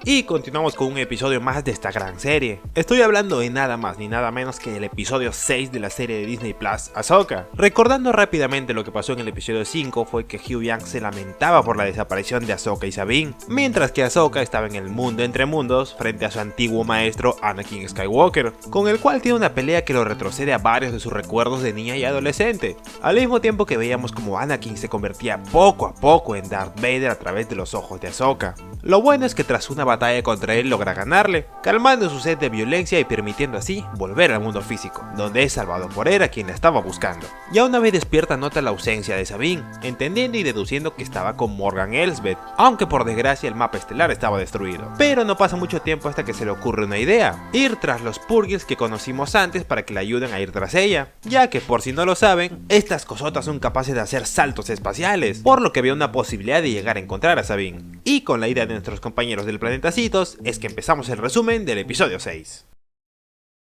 Y continuamos con un episodio más de esta gran serie. Estoy hablando de nada más ni nada menos que el episodio 6 de la serie de Disney Plus, Ahsoka. Recordando rápidamente lo que pasó en el episodio 5 fue que Huyang se lamentaba por la desaparición de Ahsoka y Sabine, mientras que Ahsoka estaba en el mundo entre mundos frente a su antiguo maestro Anakin Skywalker, con el cual tiene una pelea que lo retrocede a varios de sus recuerdos de niña y adolescente, al mismo tiempo que veíamos como Anakin se convertía poco a poco en Darth Vader a través de los ojos de Ahsoka. Lo bueno es que tras una batalla contra él logra ganarle, calmando su sed de violencia y permitiendo así volver al mundo físico, donde es salvado por Hera quien la estaba buscando. Ya una vez despierta nota la ausencia de Sabine, entendiendo y deduciendo que estaba con Morgan Elsbeth, aunque por desgracia el mapa estelar estaba destruido. Pero no pasa mucho tiempo hasta que se le ocurre una idea, ir tras los Purgils que conocimos antes para que le ayuden a ir tras ella, ya que por si no lo saben, estas cosotas son capaces de hacer saltos espaciales, por lo que había una posibilidad de llegar a encontrar a Sabine. Y con la idea de nuestros compañeros del planeta Citos es que empezamos el resumen del episodio 6.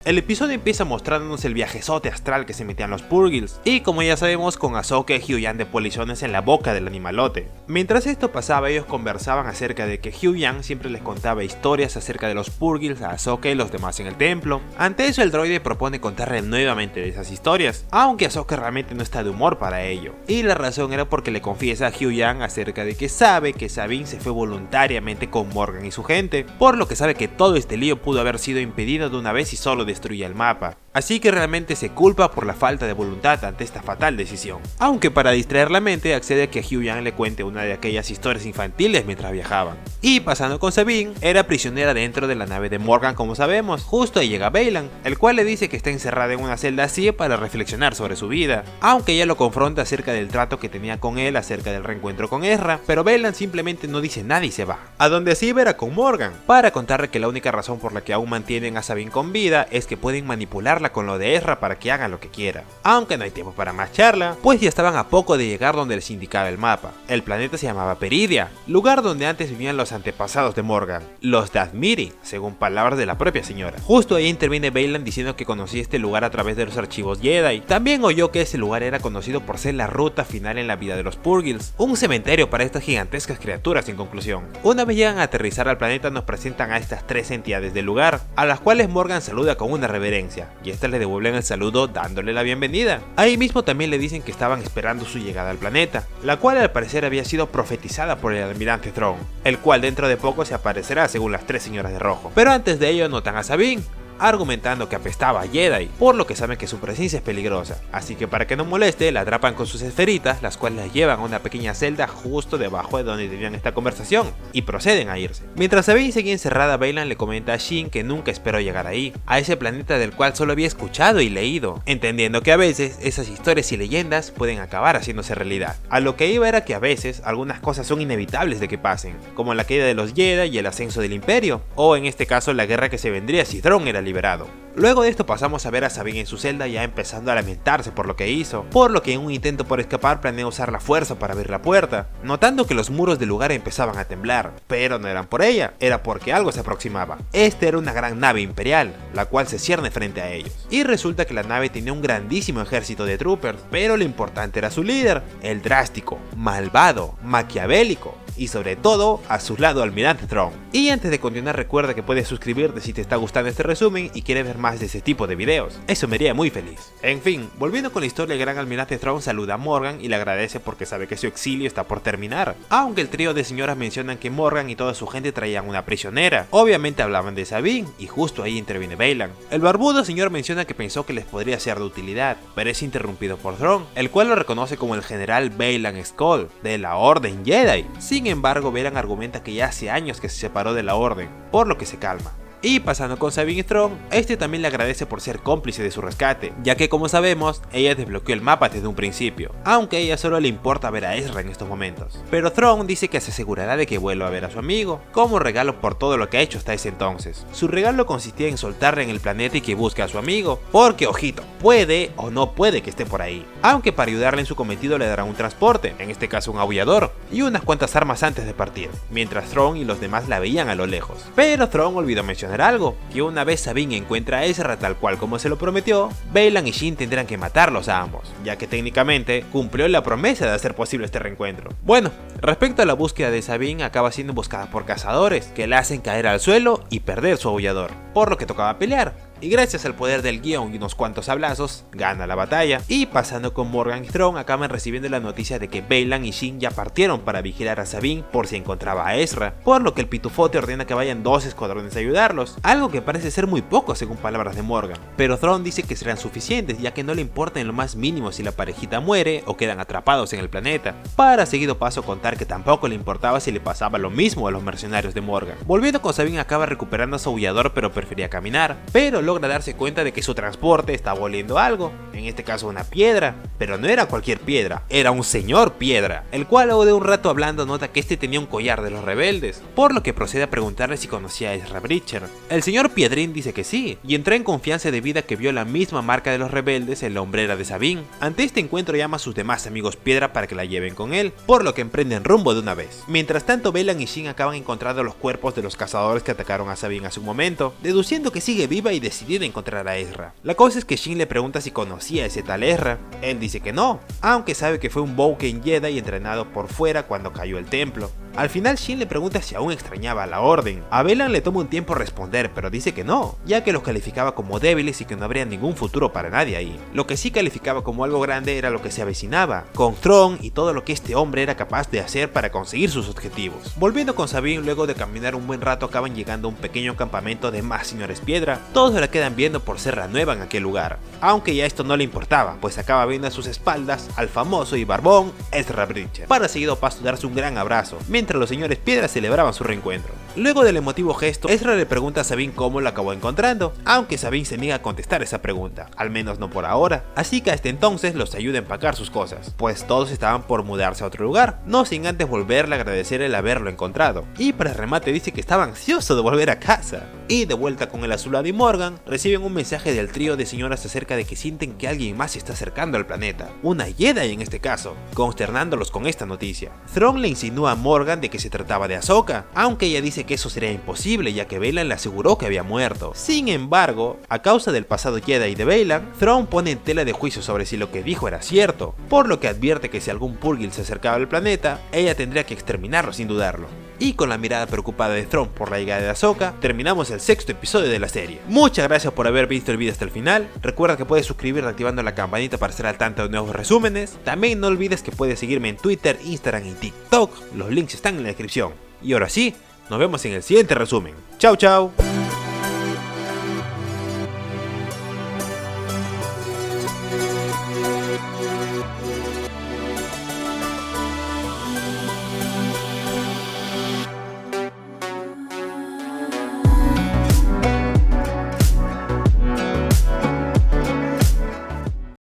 El episodio empieza mostrándonos el viajezote astral que se metían los Purgils, y como ya sabemos con Ahsoka y Huyang de polizones en la boca del animalote. Mientras esto pasaba ellos conversaban acerca de que Huyang siempre les contaba historias acerca de los Purgils a Ahsoka y los demás en el templo. Ante eso el droide propone contarle nuevamente de esas historias, aunque Ahsoka realmente no está de humor para ello, y la razón era porque le confiesa a Huyang acerca de que sabe que Sabine se fue voluntariamente con Morgan y su gente, por lo que sabe que todo este lío pudo haber sido impedido de una vez y solo destruye el mapa, así que realmente se culpa por la falta de voluntad ante esta fatal decisión, aunque para distraer la mente accede a que Huyang le cuente una de aquellas historias infantiles mientras viajaban. Y pasando con Sabine, era prisionera dentro de la nave de Morgan como sabemos. Justo ahí llega Baylan, el cual le dice que está encerrada en una celda así para reflexionar sobre su vida, aunque ella lo confronta acerca del trato que tenía con él acerca del reencuentro con Ezra, pero Baylan simplemente no dice nada y se va, a donde así verá con Morgan, para contarle que la única razón por la que aún mantienen a Sabine con vida es que pueden manipularla con lo de Ezra para que hagan lo que quiera. Aunque no hay tiempo para más charla, pues ya estaban a poco de llegar donde les indicaba el mapa. El planeta se llamaba Peridia, lugar donde antes vivían los antepasados de Morgan, los Dathmiri, según palabras de la propia señora. Justo ahí interviene Baylan diciendo que conocía este lugar a través de los archivos Jedi. También oyó que ese lugar era conocido por ser la ruta final en la vida de los Purgils, un cementerio para estas gigantescas criaturas en conclusión. Una vez llegan a aterrizar al planeta nos presentan a estas tres entidades del lugar, a las cuales Morgan saluda con una reverencia, y estas le devuelven el saludo dándole la bienvenida. Ahí mismo también le dicen que estaban esperando su llegada al planeta, la cual al parecer había sido profetizada por el almirante Thrawn, el cual dentro de poco se aparecerá según las tres señoras de rojo. Pero antes de ello notan a Sabine, argumentando que apestaba a Jedi, por lo que saben que su presencia es peligrosa, así que para que no moleste la atrapan con sus esferitas, las cuales la llevan a una pequeña celda justo debajo de donde tenían esta conversación, y proceden a irse. Mientras Sabine seguía encerrada, Baylan le comenta a Shin que nunca esperó llegar ahí, a ese planeta del cual solo había escuchado y leído, entendiendo que a veces esas historias y leyendas pueden acabar haciéndose realidad. A lo que iba era que a veces algunas cosas son inevitables de que pasen, como la caída de los Jedi y el ascenso del Imperio, o en este caso la guerra que se vendría si Thrawn era liberado. Luego de esto pasamos a ver a Sabine en su celda ya empezando a lamentarse por lo que hizo, por lo que en un intento por escapar planea usar la fuerza para abrir la puerta, notando que los muros del lugar empezaban a temblar, pero no eran por ella, era porque algo se aproximaba. Esta era una gran nave imperial, la cual se cierne frente a ellos, y resulta que la nave tenía un grandísimo ejército de troopers, pero lo importante era su líder, el drástico, malvado, maquiavélico, y sobre todo a su lado almirante Thrawn. Y antes de continuar recuerda que puedes suscribirte si te está gustando este resumen y quieres ver más de ese tipo de videos, eso me haría muy feliz. En fin, volviendo con la historia, el gran almirante Thrawn saluda a Morgan y le agradece porque sabe que su exilio está por terminar, aunque el trío de señoras mencionan que Morgan y toda su gente traían una prisionera. Obviamente hablaban de Sabine y justo ahí interviene Baylan. El barbudo señor menciona que pensó que les podría ser de utilidad, pero es interrumpido por Thrawn, el cual lo reconoce como el general Baylan Skoll de la Orden Jedi. Sin embargo, Baylan argumenta que ya hace años que se separó de la orden, por lo que se calma. Y pasando con Sabine y Thrawn, este también le agradece por ser cómplice de su rescate, ya que como sabemos, ella desbloqueó el mapa desde un principio, aunque a ella solo le importa ver a Ezra en estos momentos. Pero Thrawn dice que se asegurará de que vuelva a ver a su amigo, como regalo por todo lo que ha hecho hasta ese entonces. Su regalo consistía en soltarle en el planeta y que busque a su amigo, porque ojito, puede o no puede que esté por ahí, aunque para ayudarle en su cometido le darán un transporte, en este caso un aullador, y unas cuantas armas antes de partir, mientras Thrawn y los demás la veían a lo lejos. Pero Thrawn olvidó mencionar mencionar algo, que una vez Sabine encuentra a Ezra tal cual como se lo prometió, Baylan y Shin tendrán que matarlos a ambos, ya que técnicamente cumplió la promesa de hacer posible este reencuentro. Bueno, respecto a la búsqueda de Sabine, acaba siendo buscada por cazadores, que la hacen caer al suelo y perder su aullador, por lo que tocaba pelear. Y gracias al poder del guión y unos cuantos hablazos, gana la batalla. Y pasando con Morgan y Thrawn, acaban recibiendo la noticia de que Baylan y Shin ya partieron para vigilar a Sabine por si encontraba a Ezra, por lo que el pitufote ordena que vayan 2 escuadrones a ayudarlos, algo que parece ser muy poco según palabras de Morgan, pero Thrawn dice que serán suficientes ya que no le importa en lo más mínimo si la parejita muere o quedan atrapados en el planeta, para seguido paso contar que tampoco le importaba si le pasaba lo mismo a los mercenarios de Morgan. Volviendo con Sabine, acaba recuperando a su aullador pero prefería caminar, pero logra darse cuenta de que su transporte estaba oliendo algo, en este caso una piedra, pero no era cualquier piedra, era un señor piedra, el cual luego de un rato hablando nota que este tenía un collar de los rebeldes, por lo que procede a preguntarle si conocía a Ezra Bridger. El señor Piedrín dice que sí, y entra en confianza debido a que vio la misma marca de los rebeldes en la hombrera de Sabine. Ante este encuentro llama a sus demás amigos piedra para que la lleven con él, por lo que emprenden rumbo de una vez. Mientras tanto, Baylan y Shin acaban encontrando los cuerpos de los cazadores que atacaron a Sabine hace un momento, deduciendo que sigue viva y decidida a encontrar a Ezra. La cosa es que Shin le pregunta si conocía a ese tal Ezra. Él dice que no, aunque sabe que fue un Bouken Jedi entrenado por fuera cuando cayó el templo. Al final Shin le pregunta si aún extrañaba a la orden. A Baylan le toma un tiempo responder, pero dice que no, ya que los calificaba como débiles y que no habría ningún futuro para nadie ahí. Lo que sí calificaba como algo grande era lo que se avecinaba, con Thrawn y todo lo que este hombre era capaz de hacer para conseguir sus objetivos. Volviendo con Sabine, luego de caminar un buen rato acaban llegando a un pequeño campamento de más señores piedra. Todos la quedan viendo por ser la nueva en aquel lugar, aunque ya esto no le importaba, pues acaba viendo a sus espaldas al famoso y barbón Ezra Bridger, para seguido paso darse un gran abrazo, mientras los señores piedra celebraban su reencuentro. Luego del emotivo gesto, Ezra le pregunta a Sabine cómo lo acabó encontrando, aunque Sabine se niega a contestar esa pregunta, al menos no por ahora, así que hasta entonces los ayuda a empacar sus cosas, pues todos estaban por mudarse a otro lugar, no sin antes volverle a agradecer el haberlo encontrado, y para remate dice que estaba ansioso de volver a casa. Y de vuelta con el azulado y Morgan, reciben un mensaje del trío de señoras acerca de que sienten que alguien más se está acercando al planeta, una Jedi en este caso, consternándolos con esta noticia. Thrawn le insinúa a Morgan de que se trataba de Ahsoka, aunque ella dice que eso sería imposible ya que Baylan le aseguró que había muerto. Sin embargo, a causa del pasado Jedi de Baylan, Thrawn pone en tela de juicio sobre si lo que dijo era cierto, por lo que advierte que si algún Purrgil se acercaba al planeta, ella tendría que exterminarlo sin dudarlo. Y con la mirada preocupada de Thrawn por la llegada de Ahsoka, terminamos el 6º episodio de la serie. Muchas gracias por haber visto el video hasta el final. Recuerda que puedes suscribirte activando la campanita para estar al tanto de nuevos resúmenes. También no olvides que puedes seguirme en Twitter, Instagram y TikTok. Los links están en la descripción. Y ahora sí, nos vemos en el siguiente resumen. Chau chau.